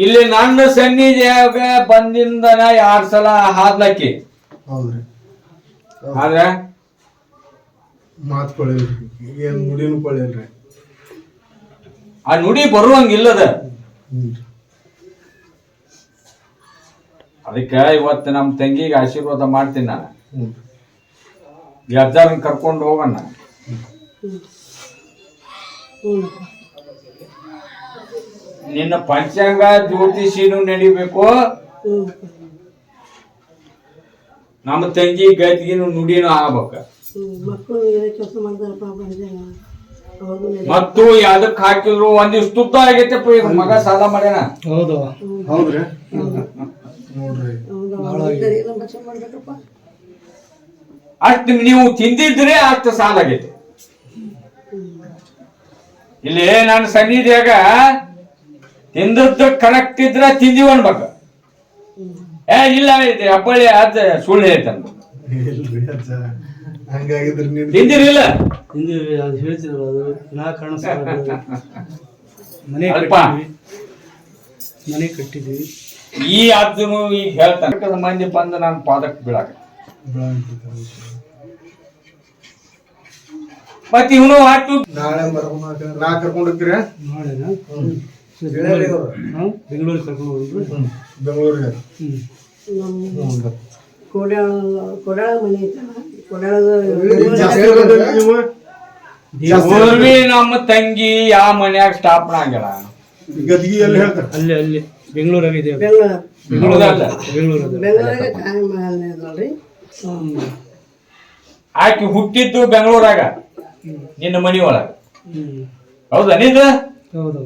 ಇಲ್ಲಿ ನನ್ನ ಸನ್ನಿಧಿಯಾಗ ಬಂದಿಂದನ 2 ಸಲ ಹಾದ್ಲಕ್ಕಿ. ಹೌದ್ರಿ. ಆದ್ರೆ ಮಾತು ಕೊಳಿಲ್ರಿ, ಏನ್ ನುಡಿನೂ ಕೊಳಿಲ್ರಿ. ಆ ನುಡಿ ಬರುವಂಗಿಲ್ಲದ. ಅದಕ್ಕೆ ಇವತ್ತು ನಮ್ಮ ತಂಗಿಗೆ ಆಶೀರ್ವಾದ ಮಾಡ್ತೀನಿ ನಾನು. ಈ ಅಜ್ಜಾರನ್ನ ಕರ್ಕೊಂಡು ಹೋಗೋಣ. ನಿನ್ನ ಪಂಚಾಂಗ ಜ್ಯೋತಿಷಿನೂ ನಡಿಬೇಕು, ನಮ್ಮ ತಂಗಿ ಗದ್ಗಿನೂ ನುಡಿನೂ ಆಗ್ಬೇಕ. ಮತ್ತು ಅದಕ್ಕೆ ಹಾಕಿದ್ರು ಒಂದಿಷ್ಟು ತುತ್ತ ಆಗೈತೆಪ್ಪ. ಈಗ ಮಗ ಸಾಲ ಮಾಡ್ಯಾನ. ಹೌದ್ರಿ. ಅಷ್ಟು ನೀವು ತಿಂದಿದ್ರೆ ಅಷ್ಟು ಸಾಲ ಆಗೈತೆ. ಇಲ್ಲಿ ನನ್ನ ಸನ್ನಿಧಿಯಾಗ ತಿಂದದ್ದು ಕರೆಕ್ಟ್ ಇದ್ರ ತಿಂದಿವ್ ಅನ್ಬೇಕ. ಇಲ್ಲ ಇದೆ ಅಪ್ಪಳಿ ಅದ ಸುಳ್ಳು ಹೇಳ್ತಾನ. ತಿಂದಿರಿಲ್ಲ ಮನೆ ಕಟ್ಟಿದ್ವಿ. ಈ ಅಜ್ಜನು ಈಗ ಹೇಳ್ತಾನ ಮಂದಿ ಬಂದು ನಾನು ಪಾದಕ್ಕೆ ಬೀಳಾಕ. ಮತ್ ಇವನು ಹಾಟು ನಾಳೆ ನಾ ಕರ್ಕೊಂಡು ಹೋಗ್ತೀರ? ಬೆಂಗಳೂರಿಗೆ ಕರ್ಕೊಂಡು ಹೋಗ್ರಿ. ಬೆಂಗಳೂರಿಗೆ ನಮ್ಮ ತಂಗಿ ಯಾವ ಮನ್ಯಾಗ ಸ್ಟಾಪ್ ಆಗಿಲ್ಲ. ಗದ್ಗಿ ಎಲ್ಲಿ ಹೇಳ್ತಾರೆ? ಅಲ್ಲಿ ಅಲ್ಲಿ ಬೆಂಗಳೂರಾಗಿದೆ. ಆಕಿ ಹುಟ್ಟಿದ್ದು ಬೆಂಗಳೂರಾಗ, ನಿನ್ನ ಮನಿ ಒಳಗ. ಹೌದಾ? ನಿಂದ ಹೌದು.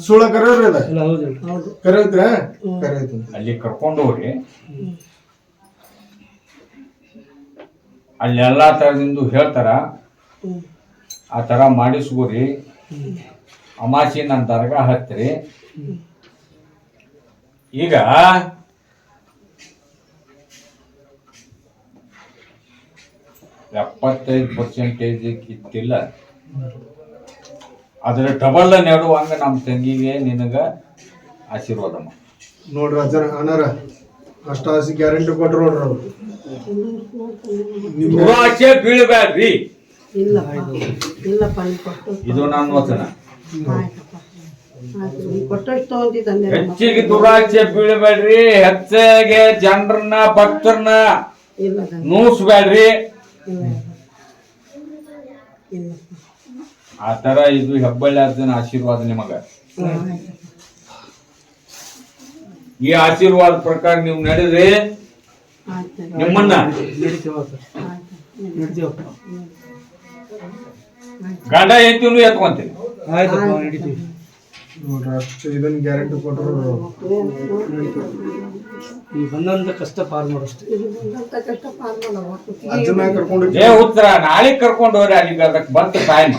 ಸುಳ್ಳ ಕರೆಯವ್ರಿ ಅದ? ಕರೆಯತ್ರ ಅಲ್ಲಿ ಕರ್ಕೊಂಡು ಹೋಗ್ರಿ. ಅಲ್ಲಿ ಎಲ್ಲಾ ತರದಿಂದ ಹೇಳ್ತಾರ, ಆ ತರ ಮಾಡಿಸ್ಕೋರಿ. ಅಮಾಸಿ ನನ್ನ ದರ್ಗಾ ಹತ್ರಿ. ಈಗ 75% ಇತ್ತಿಲ್ಲ, ಅದ್ರ ಡಬಲ್ ನೆಡುವಂಗ ನಮ್ಮ ತಂಗಿಗೆ ನಿನಗ ಆಶೀರ್ವಾದ ಮಾಡಿ ನೋಡ್ರಿ. ಅಜ್ಜರ ಅಣ್ಣಾರ ಅಷ್ಟಾಸಿ ಗ್ಯಾರಂಟಿ ಕೊಟ್ರು ನೋಡ್ರಿ. ಅವ್ರು ದುರಾಸೆ ಬೀಳ್ಬ್ಯಾಡ್ರಿ. ಇದು ನನ್ನ ವಚನ. ಹೆಚ್ಚಿಗೆ ದುರಾಸೆ ಬೀಳ್ಬೇಡ್ರಿ. ಹೆಚ್ಚಿಗೆ ಜನರನ್ನ ಭಕ್ತರನ್ನ ನೂಸ್ಬ್ಯಾಡ್ರಿ. ಆ ತರ ಇದು ಹೆಬ್ಬಳ್ಳಿ ಅರ್ಜುನ ಆಶೀರ್ವಾದ ನಿಮಗ. ಈ ಆಶೀರ್ವಾದ ಪ್ರಕಾರ ನೀವು ನಡೆದ್ರಿ ನಿಮ್ಮನ್ನ ಗಂಡ ಹೆಂಡತಿನೂ ಎತ್ಕೊಂತೀನಿ. ನೋಡ್ರಿ ಅಷ್ಟು ಇದನ್ನ ಗ್ಯಾರಂಟಿ ಕೊಟ್ರು. ನೀವು ಬಂದಂತ ಕಷ್ಟ ಪಾರ್ ಮಾಡಷ್ಟೇ. ಅಜ್ಜನ ಕರ್ಕೊಂಡು ಉತ್ತರ ನಾಳೆ ಕರ್ಕೊಂಡು ಹೋಗ್ರಿ. ಅಲ್ಲಿಗೆ ಅದಕ್ಕೆ ಬಂತ ಟೈಮ್.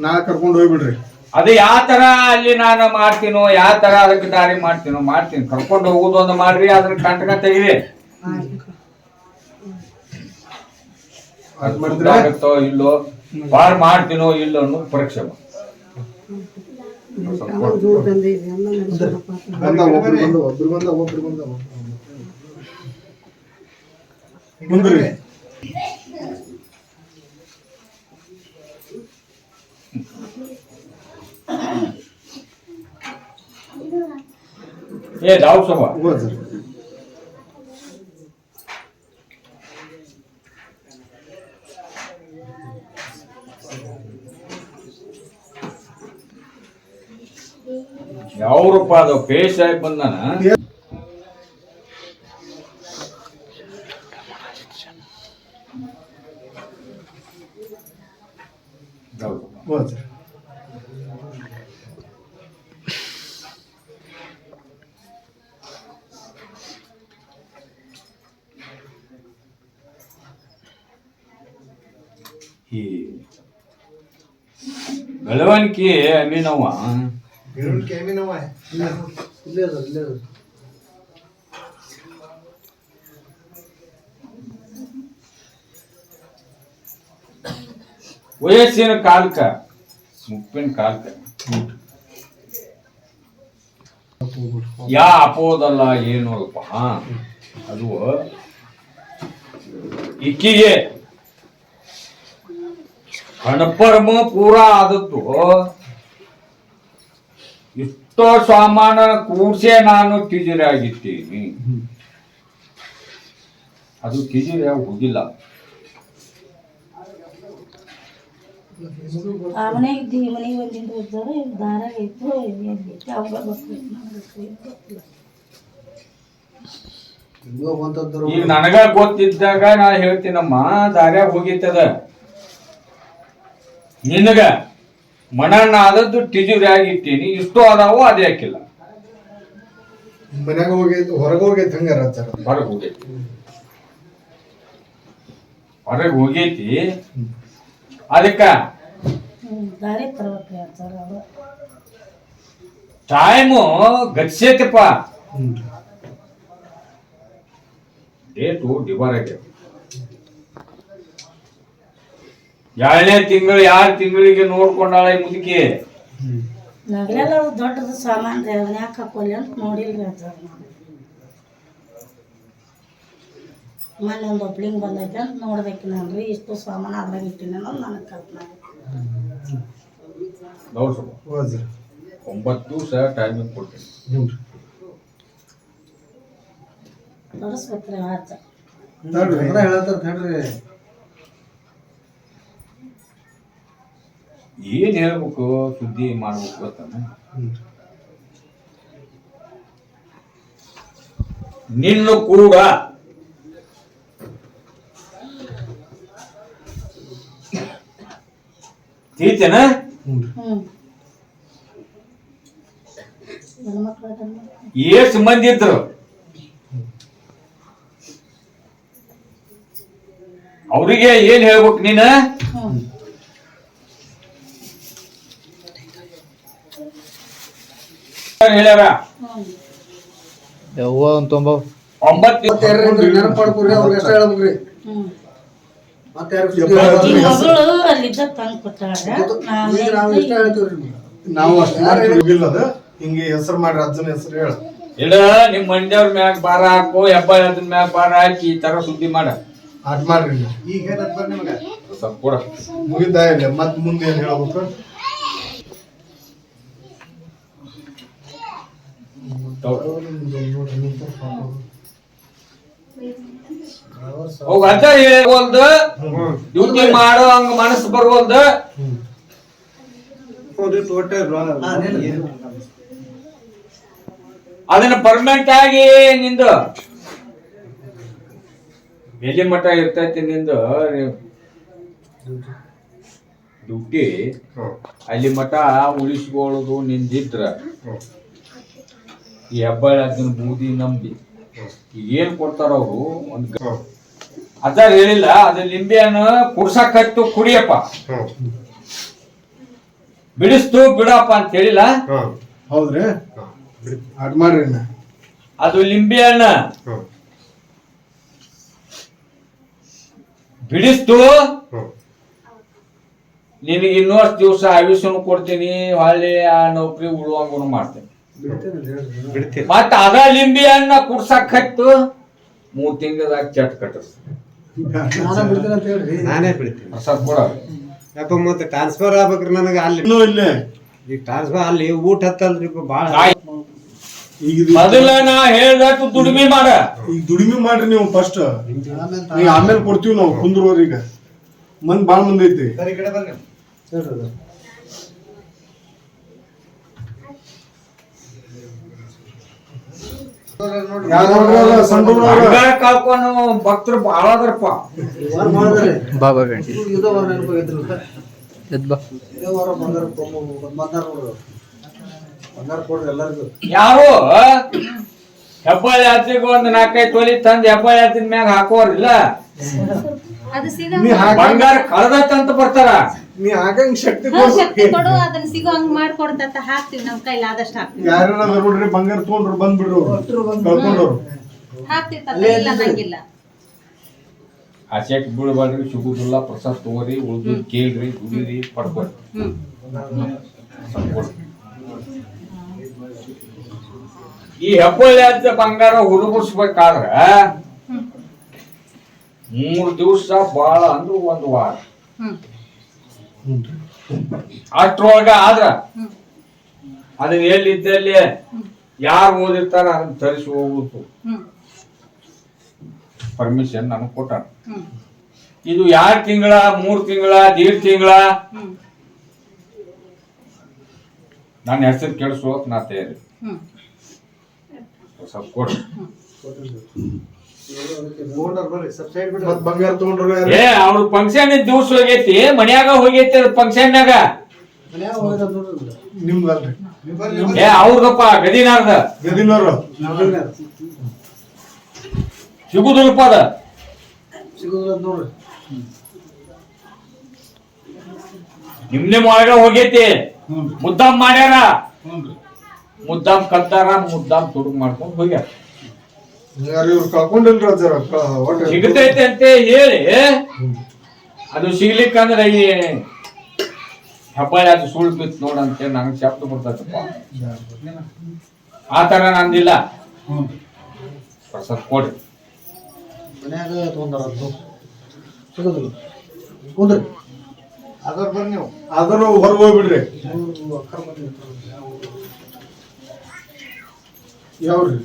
ನಾ ಕರ್ಕೊಂಡು ಹೋಗ್ಬಿಡ್ರಿ. ಅದು ಯಾವ ತರ ಅಲ್ಲಿ ನಾನು ಮಾಡ್ತೀನೋ, ಯಾವ ತರ ಅದಕ್ಕೆ ದಾರಿ ಮಾಡ್ತೀನಿ. ಕರ್ಕೊಂಡು ಹೋಗುದು ಒಂದು ಮಾಡ್ರಿ, ಅದನ್ನ ಕಂಟಕ ತೆಗಿರಿ. ಆಗುತ್ತೋ ಇಲ್ಲೋ, ಪಾರ್ ಮಾಡ್ತೀನೋ ಇಲ್ಲೋ ಅನ್ನೋ ಪರೀಕ್ಷೆ ಮುಂದ್ರಿ. दाव सोबा ಯಾವ್ರಪ್ಪ ಅದು ಪೇಶ್ ಆಗಿ ಬಂದಾನ. ಈ ಬೆಳವಣಿಗೆ ಅಮೀನವ್ವ ವಯಸ್ಸಿನ ಕಾಲಕ್ಕ ಮುಪ್ಪಿನ ಕಾಲಕ್ಕ ಯಾ ಅಪೋದಲ್ಲ ಏನು ಅಲ್ಪ ಅದು ಇಕ್ಕಿಗೆ ಕಣಪರ್ಮ ಪೂರ ಆದದ್ದು ಇಷ್ಟೋ ಸಾಮಾನ ಕೂಡ್ಸೆ ನಾನು ತಿಜಿರಾಗಿದ್ದೀನಿ. ಅದು ತಿಜಿರಾಗಿ ಹೋಗಿಲ್ಲ. ಆ ಮನೆಗೆ ಈ ಮನೆಗೆ ಒಂದಿಂದ ಇದ್ದಾರೆ ದಾರ ಇತ್ತು ಅವಾಗ ಈಗ ನನಗ ಗೊತ್ತಿದ್ದಾಗ ನಾ ಹೇಳ್ತೀನಮ್ಮ ದಾರ್ಯಾಗ ಹೋಗಿತ್ತದ. ನಿನಗ ಮನಣ್ಣ ಆದದ್ದು ಟಿಜುರಿಯಾಗಿ ಇಟ್ಟೀನಿ. ಇಷ್ಟು ಅದಾವು ಅದೇ ಹಾಕಿಲ್ಲ. ಮನ್ಯಾಗ ಹೋಗೈತಿ ಹೊರಗೆ ಹೋಗೈತಿ ಹಂಗಾರ ಹೊರಗೆ ಹೋಗೈತಿ ಹೊರಗೆ ಹೋಗೈತಿ. ಅದಕ್ಕ ದಾರಿ ತರ್ಬೇಕ್ರಿ ಅಂತಾರ ಅವ್ರು. ಟೈಮು ಗಚ್ಚೈತಪ್ಪ. ಡೇಟು ಡಿಬಾರ್ ಆಗೈತಿ. 2ನೇ ತಿಂಗಳು 2 ತಿಂಗಳಿಗೆ ನೋಡ್ಕೊಂಡಾಳ ಈ ಮುದುಕಿ. ನಗಲೆಲ್ಲ ದೊಡ್ಡದು ಸಾಮಾನು ರೀ ಅದನ್ನ ಯಾಕೆ ಹಾಕೋಲಿ ಅಂತ ನೋಡಿಲ್ರಿ ಅಂತಾರ. ಮೊನ್ನೆ ಒಂದು ಒಬ್ಳಿಂಗ್ ಬಂದೈತೆ ಅಂತ ನೋಡ್ಬೇಕು ನಾನು ರೀ ಇಷ್ಟು ಸಾಮಾನು ಅದ್ರಾಗ ಇಟ್ಟಿನಿ ಅನ್ನೋದು ನನಗೆ ಕಲ್ಪನೆ. ನೋಡ್ರಿ 9 ದಿವಸ ಟೈಮಿಂಗ್ ಕೊಡ್ತೀನಿ. ತೋರಿಸ್ಬೇಕ್ರಿ ಆಚ ಏನ್ ಹೇಳ್ಬೇಕು ಸುದ್ದಿ ಮಾಡ್ಬೇಕು ಗೊತ್ತಾನ. ನಿನ್ನ ಕೂಡ ತೀರ್ತೇನ ಎಷ್ಟು ಮಂದಿ ಇದ್ರು ಅವ್ರಿಗೆ ಏನ್ ಹೇಳ್ಬೇಕು ನೀನ? ಹೇಳ್ಯಾರ 9 ಮಗಳು ಅಲ್ಲಿದ್ದ ತಂದು ಕೊಟ್ಟಾಳ. ನಾವು ಅಷ್ಟು ಹೋಗಿಲ್ಲ. ಅದ ಹಿಂಗೆ ಹೆಸರು ಮಾಡ್ರಿ ಅಜ್ಜನ ಹೆಸರು ಹೇಳ. ಇಲ್ಲ ನಿಮ್ ಮಂಡ್ಯವ್ರ ಮ್ಯಾಗ ಬಾರ ಹಾಕೋ ಹೆಬ್ಬಾಳ ಅದ್ರ ಮ್ಯಾಗ ಬಾರ ಹಾಕಿ ಈ ತರ ಸುದ್ದಿ ಮಾಡ ಅಟ್ ಮಾಡ್ರಿ. ಈಗ ನಿಮ್ಗೆ ಸ್ವಲ್ಪ ಕೊಡ ಮುಗಿತಾ ಇಲ್ಲ ಮತ್ ಮುಂದೆ ಏನ್ ಹೇಳ್ಬೇಕು? ಹೋಗ ಅಂತ ಹೇಳ್ವಲ್ದು ಡ್ಯೂಟಿ ಮಾಡೋ ಹಂಗ ಮನಸ್ಸು ಬರ್ವಲ್ದು. ಅದನ್ನ ಪರ್ಮನೆಂಟ್ ಆಗಿ ನಿಂದು ಎಲ್ಲಿ ಮಠ ಇರ್ತೈತಿ ನಿಂದು ಡ್ಯೂಟಿ ಅಲ್ಲಿ ಮಠ ಉಳಿಸ್ಕೊಳ್ಳೋದು ನಿಂದಿದ್ರ ಈ ಹೆಬ್ಬಾಳ ಅದನ್ನ ಬೂದಿ ನಂಬಿ ಈಗ ಏನ್ ಕೊಡ್ತಾರ ಅವರು ಒಂದ್ ಅದ ಹೇಳಿಲ್ಲ. ಅದು ಲಿಂಬೆ ಹಣ್ಣು ಕುಡ್ಸಕತ್ತು ಕುಡಿಯಪ್ಪ ಬಿಡಿಸ್ತು ಬಿಡಪ್ಪ ಅಂತ ಹೇಳಿಲ್ಲ. ಹೌದ್ರಿ ಅಟ್ ಮಾಡ್ರಿ. ಅದು ಲಿಂಬೆ ಹಣ್ಣ ಬಿಡಿಸ್ತು ನಿನಗೆ ಇನ್ನೊಷ್ಟು ದಿವಸ ಆಯುಷ್ಯನು ಕೊಡ್ತೀನಿ. ಹೊಳ್ಳಿ ಆ ನೌಕರಿ ಉಳುವಂಗೂ ಮಾಡ್ತೇನೆ. ಮತ್ತ ಅದ ಲಿಂಬಿ ಹಣ್ಣ ಕುಡ್ಸಕ್ ಹತ್ತು 3 ತಿಂಗಳದಾಗ ಚಟ್ ಕಟ್ಟಸ್ ನಾನೇ ಬಿಡ್ತೀನಿ. ಸ್ವಲ್ಪ ಕೊಡ ಯಾಕ ಮತ್ತೆ ಟ್ರಾನ್ಸ್ಫರ್ ಆಗ್ಬೇಕ್ರಿ ನನಗೆ ಅಲ್ಲಿ. ಇಲ್ಲೇ ಈಗ ಟ್ರಾನ್ಸ್ಫರ್ ಅಲ್ಲಿ ಊಟ ಹತ್ತಲ್ರಿ ಬಾಳ. ಈಗ ಮೊದಲ ನಾ ಹೇಳ್ದಟ್ಟು ದುಡಿಮೆ ಮಾಡ. ಈಗ ದುಡಿಮೆ ಮಾಡ್ರಿ ನೀವು ಫಸ್ಟ್. ಈಗ ಆಮೇಲೆ ಕೊಡ್ತೀವಿ ನಾವು ಕುಂದ್ರೋರ್. ಈಗ ಮಂದಿ ಬಾಳ ಮಂದಿ ಐತಿ. ಕಳ್ಕೊಂಡು ಭಕ್ತರು ಬಾಳ ಅದ್ರಪ್ಪ. ಬಾಬಾ ಗಂಟಿ ಯಾರು ಹೆಬ್ಬಾಳ ಯಾತ್ರೆಗೆ ಒಂದ್ 4-5 ತೊಲಿ ತಂದ್ ಹೆಬ್ಬಾಳ ಯಾತ್ರೆ ಮ್ಯಾಗ ಹಾಕೋರಿಲ್ಲ. ಬಂಗಾರ ಕಳ್ದತ್ತಂತ ಬರ್ತಾರ. ನೀ ಆಗಂಗ್ ಶಕ್ತಿ ಕೊಡು ಅದನ್ನ ಸಿಗೋ ಹಂಗ್ ಮಾಡ್ಕೊಡ್ತ ಹಾಕ್ತಿವಿ ನಮ್ ಕೈಲಿ ಆದಷ್ಟು ಹಾಕ್ತಿವಿ. ಯಾರು ನೋಡ್ರಿ ಬಂಗಾರ ತಗೊಂಡ್ರು ಬಂದ್ಬಿಡ್ರು ಕಳ್ಕೊಂಡ್ರು ಹಾಕ್ತಿರ್ತಾರ ನಂಗಿಲ್ಲ. ಆಚೆಕ್ ಬೀಳ್ಬಾರ್ರಿ ಸಿಗುದಿಲ್ಲ. ಪ್ರಸಾದ್ ತಗೋರಿ ಉಳ್ದು ಕೇಳ್ರಿ ದುಡಿರಿ ಪಡ್ಕೊರಿ. ಈ ಹೆಬ್ಬಳ್ಳಿ ಅಂತ ಬಂಗಾರ ಹುಡುಗಿಸ್ಬೇಕಾದ್ರ 3 ದಿವಸ ಬಾಳ ಅಂದ್ರು 1 ವಾರ ಅಷ್ಟ್ರೊಳಗ ಆದ್ರ ಅದನ್ನ ಎಲ್ಲಿದ್ದಲ್ಲಿ ಯಾರು ಓದಿರ್ತಾರ ಅದನ್ನ ತರಿಸಿ ಹೋಗ್ಬೇಕು ಪರ್ಮಿಷನ್ ನಮಗ್ ಕೊಟ್ಟಾರ. ಇದು 2 ತಿಂಗಳ 3 ತಿಂಗಳ 1.5 ತಿಂಗಳ ನನ್ನ ಹೆಸರು ಕೆಡಿಸೋಕ್ ನಾ ತಯಾರಿ ಸ್ವಲ್ಪ ಕೊಡ್ರಿ. ಮತ್ ಬಂಗಾರ ತಗೊಂಡ್ರ ಏ ಅವ್ರ ಫಂಕ್ಷನ್ ದಿವ್ಸ ಹೋಗೈತಿ ಮನ್ಯಾಗ ಹೋಗೈತಿ ಅದ್ ಫಂಕ್ಷನ್ನಾಗ ನಿಮ್ದಲ್ರಿ ಏ ಅವ್ರದಪ್ಪ ಗದಿನಾರ್ದ ಗದಿನವ್ರು ಸಿಗುದಿಲ್ಲಪ್ಪ ಅದ ನೋಡ್ರಿ ನಿಮ್ನೆ ಒಳಗ ಹೋಗೈತಿ ಮುದ್ದಾಮ್ ಮಾಡ್ಯಾರ ಮುದ್ದಾಮ್ ಕಲ್ತಾರ ಮುದ್ದಾಮ್ ತುಡುಗ್ ಮಾಡ್ಕೊಂಡ್ ಹೋಗ್ಯಾರ. ಇವ್ರು ಕಳ್ಕೊಂಡಿಲ್ರ ಜರ ಸಿಗತೈತೆ ಅಂತ ಹೇಳಿ ಅದು ಸಿಗ್ಲಿಕ್ಕಂದ್ರ ಈ ಹೆಬ್ಬಾಳಿ ಅದು ಸುಳ್ಳು ಬಿತ್ತು ನೋಡಂತೆ ನಂಗೆ ಶಬ್ದ ಬರ್ತೈತಪ್ಪ ಆ ತರ ನಂದಿಲ್ಲ. ಸ್ವಲ್ಪ ಕೊಡ್ರಿ ಮನ್ಯಾಗ ತೊಗೊಂಡಾರ ಸಿಗೋದಿಲ್ಲ ಕುಂದ್ರಿ ಅದ್ರ ಬರ್ರಿ ನೀವು ಅದನ್ನು ಹೊರಗೆ ಹೋಗ್ಬಿಡ್ರಿ. ಯಾವ್ರಿ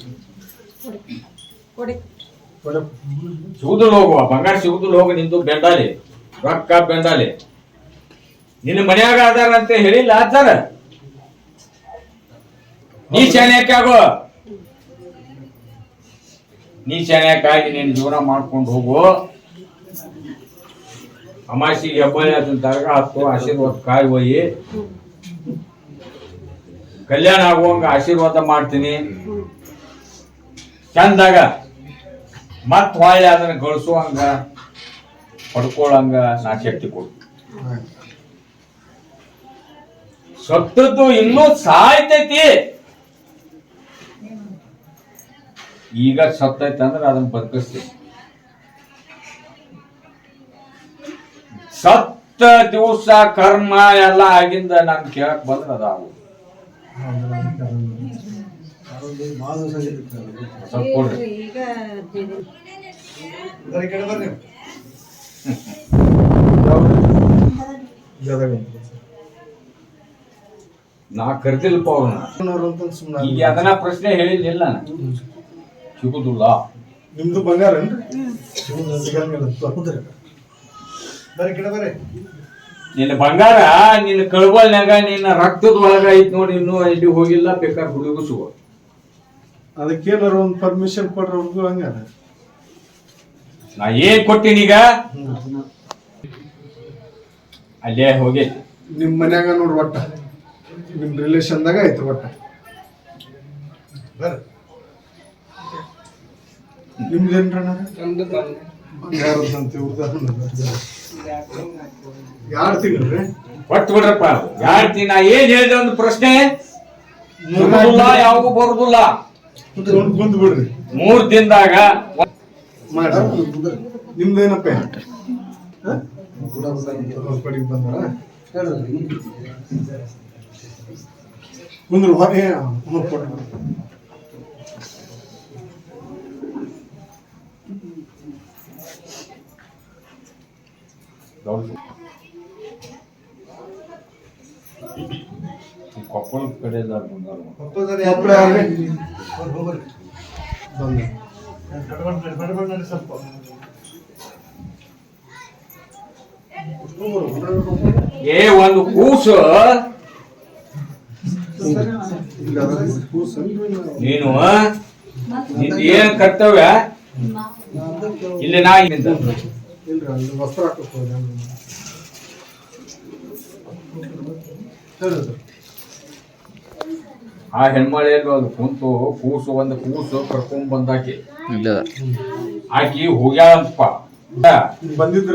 ಸಿಗುದಿಲ್ಲ ಹೋಗುವ ಬಂಗಾರ ಸಿಗುದಿಲ್ಲ ಹೋಗ ನಿಂದು ಬೆಂಡಾಲಿ ರೊಕ್ಕ ಬೆಂಡಾಲಿ ನಿನ್ನ ಮನ್ಯಾಗ ಅದಾರ ಅಂತ ಹೇಳಿಲ್ಲ ಆಚಾರ ನೀ ಶಾನ್ಯಾಕಾಗೋ ನೀ ಶಾನ್ಯಾಕಾಗಿ ನೀನ್ ಜೀವನ ಮಾಡ್ಕೊಂಡು ಹೋಗು. ಅಮಾಸಿಗೆ ಹೆಬ್ಬಳ್ಳಿ ಅದನ್ನ ತರಗ ಹತ್ತು ಆಶೀರ್ವಾದ ಕಾಯಿ ಒಯ್ಯಿ ಕಲ್ಯಾಣ ಆಗುವಂಗ ಆಶೀರ್ವಾದ ಮಾಡ್ತೀನಿ ಚಂದಾಗ ಮತ್ ಹೊಳ್ಳಿ ಅದನ್ನ ಗಳಿಸುವಂಗ ಪಡ್ಕೊಳ್ಳಂಗ ನಾ ಶಕ್ತಿ ಕೊಡು. ಸತ್ತದ್ದು ಇನ್ನೂ ಸಾಯ್ತೈತಿ ಈಗ ಸತ್ತೈತಿ ಅಂದ್ರೆ ಅದನ್ನ ಬದುಕಿಸ್ತೀವಿ. ಸತ್ತ ದಿವಸ ಕರ್ಮ ಎಲ್ಲ ಆಗಿಂದ ನಾನು ಕೇಳಕ್ ಬಂದ್ರೆ ಅದಾಗು ಸ್ವಲ್ಪ ಕೊಡ್ರಿ. ನಾ ಕರ್ದಿಲ್ಪ ಅವ್ರನ್ನ ಈಗ ಅದನ್ನ ಪ್ರಶ್ನೆ ಹೇಳಿಲ್ಲ ಸಿಗುದಿಲ್ಲ. ನಿಮ್ದು ಬಂಗಾರ ನಿನ್ನ ಬಂಗಾರ ನಿನ್ನ ಕಳಬಲ್ನಾಗ ನಿನ್ನ ರಕ್ತದ ಒಳಗ ಐತ್ ನೋಡಿ ಇನ್ನೂ ಎಲ್ಲಿ ಹೋಗಿಲ್ಲ ಬೇಕಾದ್ರೆ ಹುಡುಗಿಸುವ ಅದಕ್ಕೇನಾರ ಒಂದ್ ಪರ್ಮಿಷನ್ ಕೊಡ್ರ ಅವ್ರಿಗೂ ಹಂಗಾರ ನಾ ಏನ್ ಕೊಟ್ಟಿನೀಗ ಅಲ್ಲೇ ಹೋಗಿ ನಿಮ್ ಮನ್ಯಾಗ ನೋಡ್ರಿ ಒಟ್ಟ ನಿಮ್ ರಿಲೇಷನ್ದಾಗ ಐತ್ರಿ ಒಟ್ಟ ನಿಮ್ದೇನ್ರ ಬಂಗಾರದಂತೆ 2 ತಿಂಗ್ಳ್ರಿ ಕೊಟ್ಟು ಬಿಡ್ರಪ್ಪ 2 ತಿಂಗಳ ನಾ ಏನ್ ಹೇಳಿದೆ ಒಂದು ಪ್ರಶ್ನೆ ಯಾವಾಗೂ ಬರುದಿಲ್ಲ ಕುಂತ್ ಬಿಡ್ರಿ 3 ದಿನದಾಗ ಮಾಡ್ರಿ. ನಿಮ್ದೇನಪ್ಪ ಕಡೆಗೆ ಬಂದಾರ ಕುಂದ್ರು ಹೊರಗೆ ಕೊಪ್ಪಳ ಕಡೆ ಏ ಒಂದು ಕೂಸು ನೀನು ನಿಂದ ಏನ್ ಕರ್ತವ್ಯ ಇಲ್ಲಿ ನಾ ಇಲ್ಲಿಂದ ವಸ್ತ್ರ ಆ ಹೆಣ್ಮಳೆಯಲ್ಲಿ ಒಂದು ಕುಂತು ಒಂದು ಕೂಸು ಕರ್ಕೊಂಡ್ ಬಂದಾಕಿ ಆಕಿ ಹೋಗ್ಯಾಳಂತಪ್ಪ ಬಂದಿದ್ರ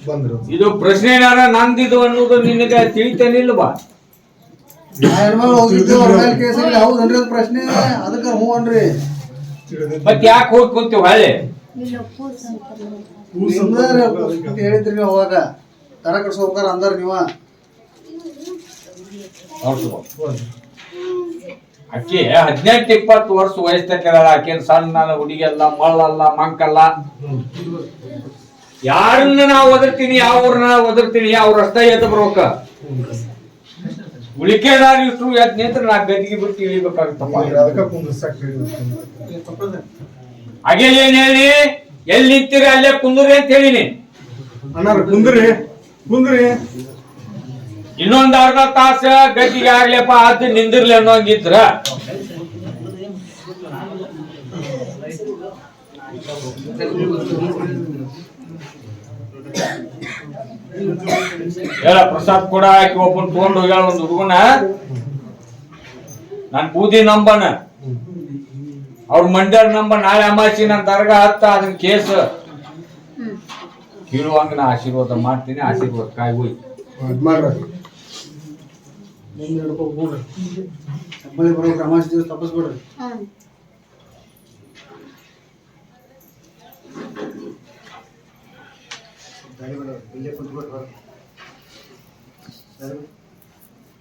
ಬಂದ್ರು ಇದು ಪ್ರಶ್ನೆ ಏನಾರ ನಂದಿದು ಅನ್ನೋದು ನಿನಗೆ ತಿಳಿತೇನಿಲ್ವಾ? ಪ್ರಶ್ನೆ ಅದಕ್ಕೆ ಹ್ಞೂ ಅನ್ರಿ ಮತ್ ಯಾಕೆ ಹೋಗಿ ಕುಂತೀವಿ ಹಳೆ ಇಲ್ಲ ಕೂಸ್ ಅಂತಾರಲ್ಲ. ಅಂತ ಹೇಳಿದ್ರಿ ನೀವು ಅವಾಗ ದರ ಕಟ್ಸ್ಕೋಬೇಕಾರ ಅಂದಾರ ನೀವ ಆಕೆ 18-20 ವರ್ಷ ವಯಸ್ಸಕ್ಕಿರ ಆಕೆನ್ ಸಣ್ಣ ಹುಡುಗಿ ಅಲ್ಲ, ಮಳ್ಳಲ್ಲ, ಮಂಕಲ್ಲ. ಯಾರನ್ನ ನಾವು ಒದರ್ತೀನಿ, ಯಾವ ಊರನ್ನ ಒದರ್ತೀನಿ, ಅವ್ರ ರಸ್ತ ಎದ್ದು ಬರ್ಬೇಕ. ಉಳಿಕೆದಾರ ಇಷ್ಟು ಎದ್ ನಿಂತ್ರ ನಾ ಗದಿಗೆ ಬಿಟ್ಟು ಇಳಿಬೇಕಾಗುತ್ತಪ್ಪ. ಹಾಗೆ ಏನ್ ಹೇಳಿ, ಎಲ್ಲಿ ನಿಂತೀರಿ ಅಲ್ಲೇ ಕುಂದ್ರಿ ಅಂತ ಹೇಳಿನಿ. ಅಣ್ಣಾರ ಕುಂದ್ರಿ ಕುಂದ್ರಿ, ಇನ್ನೊಂದ್ ಅರ್ಧ ತಾಸ ಗದ್ದಿಗೆ ಆಗ್ಲಪ್ಪ ಅದು ನಿಂದಿರ್ಲಿ ಅನ್ನೋಂಗಿದ್ರ ಹೇಳ. ಪ್ರಸಾದ್ ಕೂಡ ಆಕಿ ಒಬ್ಬನ್ ತಗೊಂಡು ಹೋಗ್ಯಾಳ ಒಂದ್ ಹುಡುಗನ. ನನ್ ಬೂದಿ ನಂಬನ, ಅವ್ರ ಮಂಡ್ಯದ ನಂಬ. ನಾಳೆ ಅಮಾಸಿ ನನ್ ದರ್ಗಾ ಹತ್ತ ಅದನ್ನ ಕೇಸ್ ಕೀಳುವಂಗ ನಾ ಆಶೀರ್ವಾದ ಮಾಡ್ತೀನಿ. ಆಶೀರ್ವಾದ ಕಾಯಿ ಹೋಯ್ ಮಾಡ್ರಿ. ಹಬ್ಬಳಿ ಬರೋ ಅಮಾಸಿ ದಿವಸ ತಪ್ಪಿಸ್ಬಿಡ್ರಿ.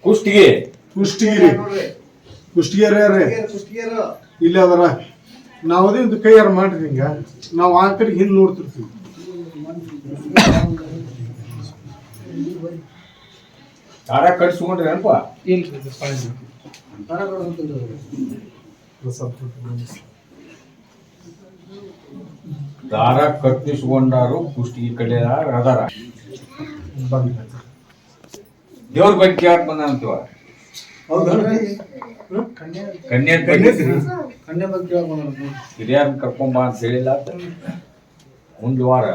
ಕುಷ್ಟಿಗೆ ಕುಷ್ಟಿಗಿರಿ ಕುಷ್ಟಿಗೆರೆ ಇಲ್ಲಿ ಅದರ ನಾವು ಅದೇ ಕೈ ಯಾರು ಮಾಡ್ರಿ. ಹಿಂಗ ನಾವು ಆ ಕಡೆ ಹಿಂದ್ ನೋಡ್ತಿರ್ತೀವಿ. ದಾರ ಕಟ್ಸ್ಕೊಂಡ್ರಿ ಅಲ್ಪ. ದರ ಕಟ್ಸ್ಕೊಂತಿಲ್ರಿ. ದಾರ ಕಟ್ಟಿಸ್ಕೊಂಡಾರು ಕುಷ್ಟಿಗೆ ಕಡೆ ಅದಾರ. ದೇವ್ರ ಬಗ್ಗೆ ಕೇಳಕ್ ಬಂದ ಅಂತೀವ. ಕನ್ಯಾ ಕನ್ಯಾ ಬಗ್ಗೆ ಕೇಳಕ್ ಬಂದಾರ. ಹಿರಿಯರ್ನ ಕರ್ಕೊಂಬ ಅಂತ ಹೇಳಿಲ್ಲ. ಮುಂದ್ ವಾರ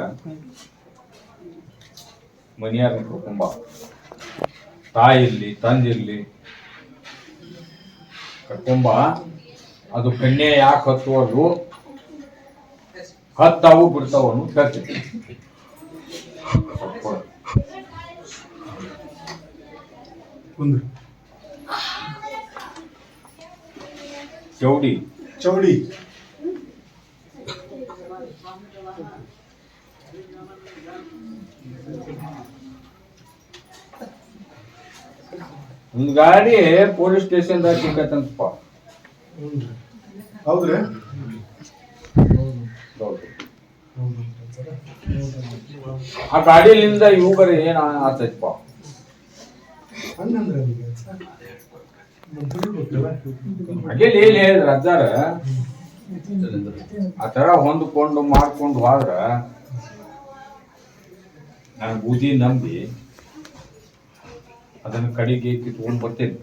ಮನಿಯಾರನ್ನ ಕರ್ಕೊಂಬ. ತಾಯಿ ಇರ್ಲಿ ತಂದಿರ್ಲಿ ಕರ್ಕೊಂಬ. ಅದು ಕನ್ಯೆ ಯಾಕೆ ಹತ್ತುವುದು, ಹತ್ತಾವು ಬಿಡ್ತಾವ ಅನ್ನೋದು ಕೇಳ್ತೀನಿ. ಕುಂದ್ರಿ. ಚೌಡಿ ಚೌಡಿ ಒಂದು ಗಾಡಿ ಪೊಲೀಸ್ ಸ್ಟೇಷನ್ದಾಗ ಸಿಕ್ಕತ್ತಂತಪ್ಪ. ಹೌದ್ರಿ. ಆ ಗಾಡಿಲಿಂದ ಇವುಗರ ಏನ್ ಆತೈತಪ್ಪ. ಹಾಗೆ ಹೇಳಿದ್ರ ಅಜ್ಜಾರ ಆ ತರ ಹೊಂದ್ಕೊಂಡು ಮಾಡ್ಕೊಂಡು ಹೋದ್ರ ನಾನು ಬೂದಿ ನಂಬಿ ಅದನ್ನ ಕಡೆಗೆ ಕಿತ್ಕೊಂಡ್ ಬರ್ತೇನೆ.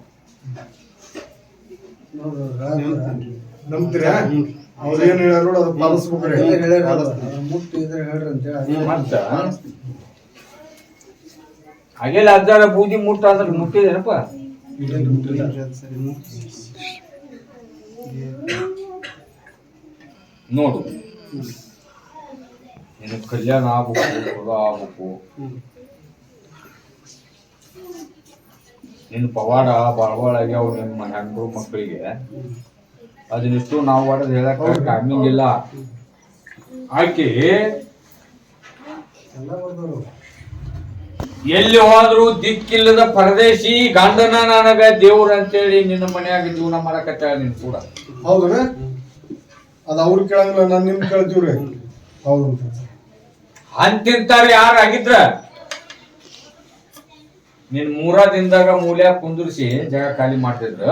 ನಂಬ್ತೀರಾ? ಅವ್ರು ಏನ್ ಹೇಳ್ಯಾರ ಅದು ಪಾಲಿಸ್ಬೇಕ್ರಿ. ಮುಟ್ಟಿ ಇದ್ರೆ ಹೇಳ್ರಿ ಅಂತ ಹೇಳಿ ಮತ್ತ ಹಾಗೆಲ್ಲ ಅಜ್ಜಾರ ಬೂದಿ ಮುಟ್ಟ ಅಂದ್ರೆ ಮುಟ್ಟಿದೇನಪ್ಪ. ನೋಡು, ನಿನ್ನ ಕಲ್ಯಾಣ ಆಗ್ಬೇಕು, ಹೊಲ ಆಗ್ಬೇಕು, ನಿನ್ನ ಪವಾಡ ಬಾಳ್ವಾಳ ಆಗ್ಯಾವ ನಿಮ್ಮ ಹೆಣ್ಣು ಮಕ್ಕಳಿಗೆ. ಅದನ್ನಿಷ್ಟು ನಾವು ಮಾಡೋದು ಹೇಳಕ್ ಟೈಮಿಂಗ್ ಇಲ್ಲ. ಆಕೆ ಎಲ್ಲಿ ಹೋದ್ರು ದಿಕ್ಕಿಲ್ಲದ ಪರದೇಶಿ ಗಂಡನ ನನಗ ದೇವ್ರ ಅಂತೇಳಿ ನಿನ್ನ ಮನ್ಯಾಗ ಜೀವನ ಮಾಡಕತ್ತಾಳ. ನೀನ್ ಕೂಡ ಹೌದ್ರಿ. ಅದ ಅವ್ರು ಕೇಳಂಗಿಲ್ಲ, ನಾನ್ ನಿಮ್ ಕೇಳ್ತೀವ್ರಿ. ಹೌದು ಅಂತಿಂತಾರ ಯಾರು ಆಗಿದ್ರ ನಿನ್ 3 ದಿನದಾಗ ಮೂಲ್ಯಾಗ ಕುಂದಿರ್ಸಿ ಜಾಗ ಖಾಲಿ ಮಾಡ್ತಿದ್ರ.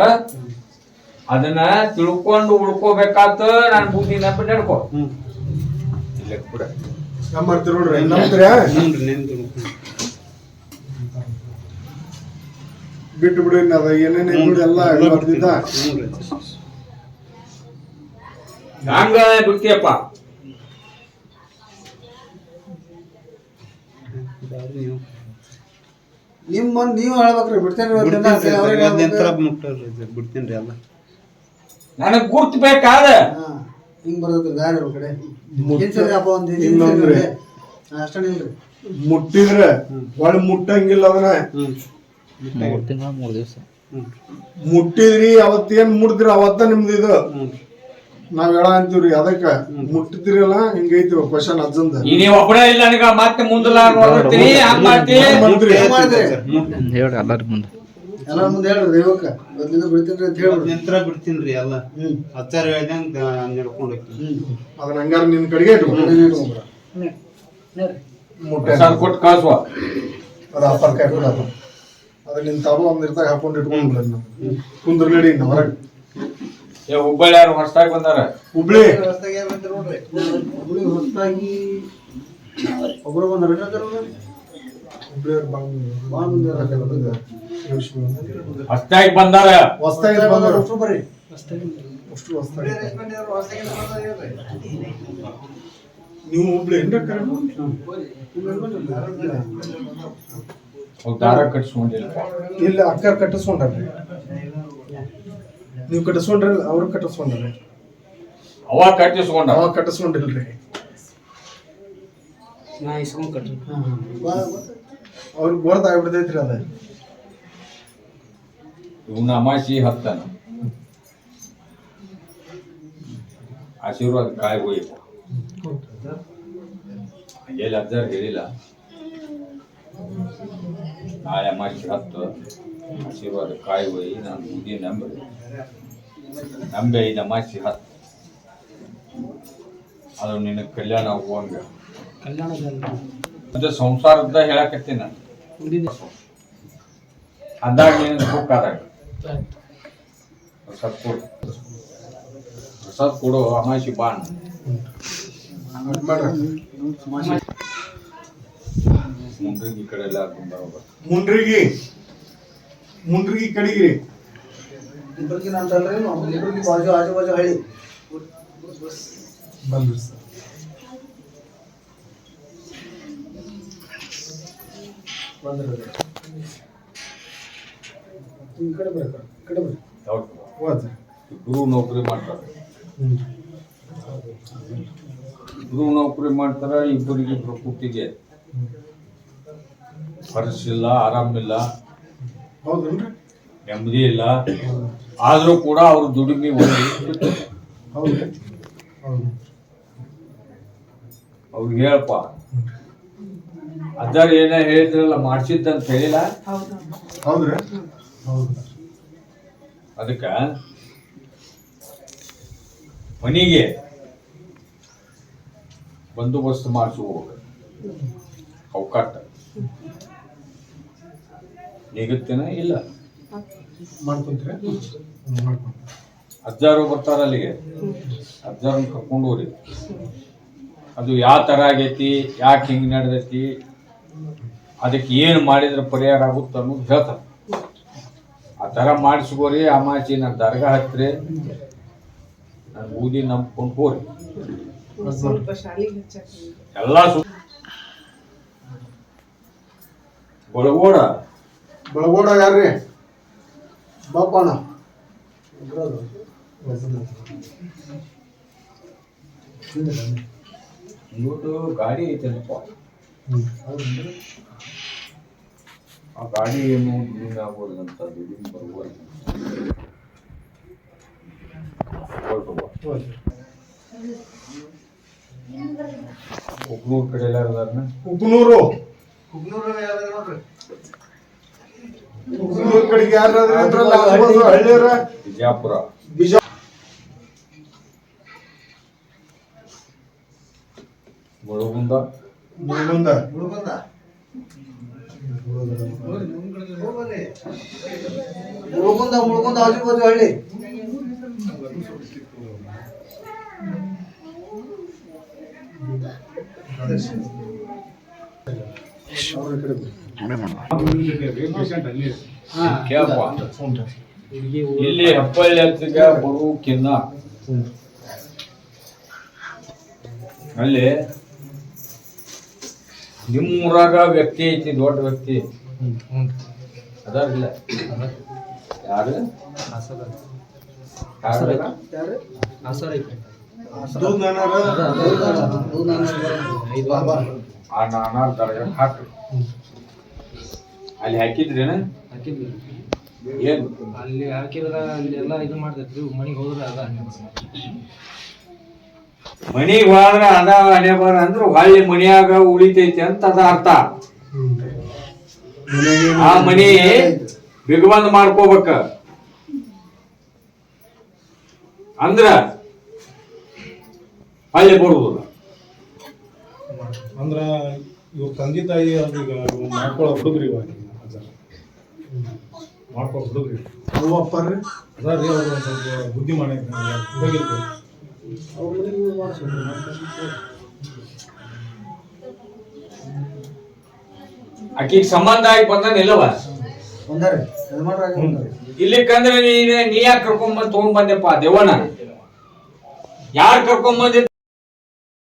ಅದನ್ನ ತಿಳ್ಕೊಂಡು ಉಳ್ಕೋಬೇಕಾತ ನಾನು ಬುದ್ಧಿ ನಂಬಿ ನಡ್ಕೋ. ಇಲ್ಲ ಕೂಡ ಮಾಡ್ತೀವಿ ನೋಡ್ರಿ. ನಂಬ್ತೀರಾ? ಬಿಟ್ಟು ಬಿಡ್ರಿ. ಅದ ಏನೇನೇ ನೋಡಿ ಎಲ್ಲ ಬರ್ತಿದ್ದ ಹಂಗ ಬಿಡ್ತೀಯಪ್ಪ. ನೀವು ಹೇಳ್ಬೇಕ್ರಿ. ಬಿಡ್ತೇನೆ ಬಿಡ್ತೇನ್ರಿ ಎಲ್ಲ. ನನಗ್ ಗುರ್ತು ಬೇಕಾದ ಹಿಂಗ್ ಬರ್ತೈತ್ರಿ ದಾರಿ ಅವ್ರ ಕಡೆ. ಅಪ್ಪ ಒಂದು ಅಷ್ಟ ನಿಲ್ರಿ. ಮುಟ್ಟಿದ್ರೆ ಒಳ್ಳೆ ಮುಟ್ಟಂಗಿಲ್ಲ. ಅದನ್ನ 3 ತಿಂಗಳ 3 ದಿವಸ ಮುಟ್ಟಿದ್ರಿ ಅವತ್ತೇನ್ ಮುಟ್ಟಿದ್ರಿ ಅವತ್ತ ನಿಮ್ದು ಇದು ನಾವ್ ಹೇಳ ಅಂತೀವ್ರಿ ಅದಕ್ಕ ಮುಟ್ಟಿದ್ರಲ್ಲ ಹಿಂಗೈತಿ ಕ್ವಶನ್ ಅಜ್ಜಂದ ಈ ನೀವು ಒಬ್ಬನೇ ಇಲ್ಲ ನನಗ ಮತ್ತೆ ಮುಂದಲ ನೋಡ್ತೀನಿ ಹಂಗ್ ಮಾಡ್ತೀನಿ ಮಂತ್ರಿ ಏನ್ ಮಾಡಿದ್ರಿ ಹೇಳ್ರಿ ಎಲ್ಲಾರ ಮುಂದೆ ಎಲ್ಲಾರ ಮುಂದೆ ಹೇಳ್ರಿ ದೈವಕ್ಕ ಮೊದ್ಲಿಂದ ಬಿಡ್ತೀನಿ ಅಂತ ಹೇಳ್ರಿ ನಿಂತ್ರ ಬಿಡ್ತೀನ್ರಿ ಎಲ್ಲ ಹಚ್ಚಾರ ಹೇಳ್ದಂಗ ನಡ್ಕೊಂಡು ಹೋಗ್ತೀನಿ ಅದನ್ನ ಹಂಗಾರ ನಿನ್ ಕಡೆಗೆ ಇಟ್ಕೊಂಡು ಮುಟ್ಟೆ ಪ್ರಸಾದ ಕೊಟ್ಟು ಕಳ್ಸುವ ಅದ ಅಪ್ಪರ್ ಕೈ ಕೊಡಪ್ಪ ಅದ ನಿನ್ ತಾವು ಒಂದ್ ಇರ್ತಾಗ ಹಾಕೊಂಡು ಇಟ್ಕೊಂಡ್ಬಿಡ್ರಿ ನಾವು ಕುಂದ್ರ ನಡಿ ಇನ್ನ ಹೊರಗೆ ಏ ಹುಬ್ಬಳ್ಳಿ ಯಾರು ಹೊಸದಾಗಿ ಬಂದಾರ ಹುಬ್ಳಿ ಹೊಸ್ದಾಗಿ ಯಾರ್ ಬಂದ್ರು ನೋಡ್ರಿ ಹುಬ್ಳಿ ಹೊಸದಾಗಿ ಒಬ್ರು ಬಂದಾರ ಹುಬ್ಳಿ ಭಾಳ ಮಂದಿ ಹೊಸದಾಗಿ ಬಂದಾರ ಹೊಸ್ತಾಗಿ ಬಂದ್ರು ಅಷ್ಟು ಬರ್ರಿ ಅಷ್ಟು ಹೊಸ್ತಾಗಿ ಹೊಸ್ದಾಗಿ ಬಂದ್ರೆ ನೀವು ಹುಬ್ಳಿ ಏನ್ರ ಕರೆಕ್ಟ್ ಅವ್ರು ದಾರ ಕಟ್ಸ್ಕೊಂಡಿಲ್ಲ ಇಲ್ಲ ಅಕ್ಕ ಕಟ್ಟಿಸ್ಕೊಂಡ್ರಿ ನೀವು ಕಟ್ಟಿಸ್ಕೊಂಡ್ರಿ ಅವ್ರು ಕಟ್ಟಿಸ್ಕೊಂಡ್ರಿ ಅವ ಕಟ್ಟಿಸ್ಕೊಂಡ ಅವಾಗ ಕಟ್ಟಿಸ್ಕೊಂಡಿಲ್ರಿ ಅವ್ರಿಗೆ ಬೋರ್ದ ಆಗ್ಬಿಡ್ತೈತ್ರಿ ಅದ ಇವನ ಅಮಾಸಿ ಹತ್ತಾನ ಆಶೀರ್ವಾದ ಕಾಯಿ ಹೋಯ್ತು ಹಂಗೆಲ್ಲ ಅಜ್ಜಾರ್ ಹೇಳಿಲ್ಲ ನಾಳೆ ಅಮಾಸಿ ಹತ್ತು ಆಶೀರ್ವಾದ ಕಾಯಿ ಹೋಯಿ ನಾನು ಬುದ್ಧಿ ನಂಬೆ ಐದು ಅಮಾಸಿ ಹತ್ತು ಅದು ನಿನ್ನ ಕಲ್ಯಾಣ ಹೋಗಂಗ ಅದು ಸಂಸಾರದ ಹೇಳಕತ್ತೀನಿ ನಾನು ಅಂದಾಗ ನೀನು ಬುಕ್ ಆದಾಗ ಪ್ರಸಾದ್ ಕೊಡು ಪ್ರಸಾದ್ ಕೊಡು ಅಮಾಸಿ ಬಾಣ ಮುಂದ್ರಿಗೆ ಈ ಕಡೆ ಎಲ್ಲ ಮುಂಡ್ರಿಗಿ ಕಡಿಗಿರಿ ಇಬ್ಬರಿಗೆ ಅಂತಲ್ರಿ ಇಬ್ಬರಿಗೆ ಬಾಜು ಆಜು ಬಾಜು ಹಳ್ಳಿ ಬಂದ್ರಿ ಸರ್ ಈ ಕಡೆ ಬರ್ರಿ ಗುರು ನೌಕರಿ ಮಾಡ್ತಾರೆ ಗುರು ನೌಕರಿ ಮಾಡ್ತಾರ ಇಬ್ಬರಿಗೆ ಪ್ರಕೃತಿಗೆ ಖರ್ಚಿಲ್ಲ ಆರಾಮಿಲ್ಲ ಹೌದೇನ್ರಿ ನೆಮ್ಮದಿ ಇಲ್ಲ ಆದ್ರೂ ಕೂಡ ಅವ್ರ ದುಡಿಮೆ ಒಂದು ಹೌದ್ರಿ ಹೌದು ಅವ್ರಿಗೆ ಹೇಳಪ್ಪ ಅಜ್ಜಾರು ಏನ ಹೇಳಿದ್ರಲ್ಲ ಮಾಡ್ಸಿದ್ದಂತ ಹೇಳಿಲ್ಲ ಹೌದ್ರಿ ಹೌದು ಅದಕ್ಕ ಮನೆಗೆ ಬಂದೋಬಸ್ತ್ ಮಾಡಿಸ್ಕೋಬೇಕು ಅವಕಾಶ ನಿಗುತ್ತೇನ ಇಲ್ಲ ಮಾಡ್ಕೊಂತೀರಿ ಮಾಡ್ಕೊಂತ ಅಜ್ಜಾರು ಬರ್ತಾರ ಅಲ್ಲಿಗೆ ಅಜ್ಜಾರನ್ನ ಕರ್ಕೊಂಡು ಹೋಗ್ರಿ ಅದು ಯಾವ ತರ ಆಗೈತಿ ಯಾಕೆ ಹಿಂಗ್ ನಡೆದೈತಿ ಅದಕ್ಕೆ ಏನು ಮಾಡಿದ್ರೆ ಪರಿಹಾರ ಆಗುತ್ತೆ ಅನ್ನೋದು ಹೇಳ್ತಾರೆ ಆ ತರ ಮಾಡಿಸ್ಕೋರಿ ಅಮಾಚಿ ನನ್ನ ದರ್ಗಾ ಹತ್ರಿ ನನ್ನ ಬೂದಿ ನಂಬ್ಕೊಂಡು ಹೋರಿ ಎಲ್ಲ ಬಳಗೋಡ ಯಾರ್ರಿ ಬಾಪಣ್ಣ ಇವತ್ತು ಗಾಡಿ ಐತೇನಪ್ಪ ಆ ಗಾಡಿ ಏನು ದುಡಿಮೆ ಆಗ್ಬೋದಂತ ದುಡಿಮೆ ಬರ್ಬೋದು ಉಪ್ನೂರ್ ಕಡೆ ಎಲ್ಲ ಇರೋದಾರನ ಉಪ್ಪನೂರು ಯಾರು ನೋಡ್ರಿ ಉಪ್ಪನೂರು ಕಡೆಗೆ ಯಾರಾದ್ರೂ ಇದ್ರಲ್ಲ ಆಜು-ಬಾಜು ಹಳ್ಳಿಯರ ಬಿಜಾಪುರ ಬಿಜ ಮುಳುಗುಂದ ಮುಂದ ಹುಡುಗಂದ ಮುಳ್ಕೊಂಡ ಆಜು ಬಾಜು ಹಳ್ಳಿ ಕೇಳಪ್ಪ ಇಲ್ಲಿ ಹೆಪ್ಪಳ್ಳಿ ಹತ್ತಿಗ ಬರುಕಿನ್ನ ಅಲ್ಲಿ ನಿಮ್ಮೂರಾಗ ವ್ಯಕ್ತಿ ಐತಿ ದೊಡ್ಡ ವ್ಯಕ್ತಿ ಅದಾರಿಲ್ಲ ಯಾರು ಆ ನಾನಾ ದರ್ಗಾ ಹಾಕ್ರಿ ಅಲ್ಲಿ ಹಾಕಿದ್ರೇನ ಏನ್ ಅಲ್ಲಿ ಹಾಕಿದ್ರ ಅಲ್ಲಿ ಎಲ್ಲ ಇದು ಮಾಡ್ತೈತ್ರಿ ಮನೆಗೆ ಹೋದ್ರೆ ಅದ ಮನಿಗ್ ಹೋದ್ರ ಅದ ಹಣೆ ಬರ ಅಂದ್ರ ಹೊಳ್ಳಿ ಮನಿಯಾಗ ಉಳಿತೈತಿ ಅಂತ ಅದ ಅರ್ಥ. ಆ ಮನಿ ಬಿಗಬಂದ್ ಮಾಡ್ಕೋಬೇಕ ಅಂದ್ರ ಹೊಳ್ಳಿ ಬರುದಿಲ್ಲ. ಅಂದ್ರ ಇವ್ರ ತಂದೆ ತಾಯಿ ಈಗ ಮಾಡ್ಕೊಳ್ಳೋ ಹುಡುಗ್ರಿ ಇವಾಗ ಮಾಡ್ಕೊಳ್ಳೋ ಹುಡುಗ್ರಿ ಅವ್ವಪ್ಪರ್ರಿ ಅದಾರಿ ಅವ್ರು ಒಂದು ಸ್ವಲ್ಪ ಬುದ್ಧಿ ಮಾಡಿ ಹೋಗಿರ್ತೀವಿ ಆಕಿಗ್ ಸಂಬಂಧ ಆಗಿ ಬಂದಾನಿಲ್ಲವ ಒಂದಾರೆ ಯಜಮಾನ್ರಾಗ ಒಂದಾರೆ. ಇಲ್ಲಿಕಂದ್ರೆ ನೀ ಯಾಕೆ ಕರ್ಕೊಂಬಂದ್ ತಗೊಂಡ್ ಬಂದೆಪ್ಪ ದೇವಣ್ಣ? ಯಾರು ಕರ್ಕೊಂಡ್ ಬಂದಿ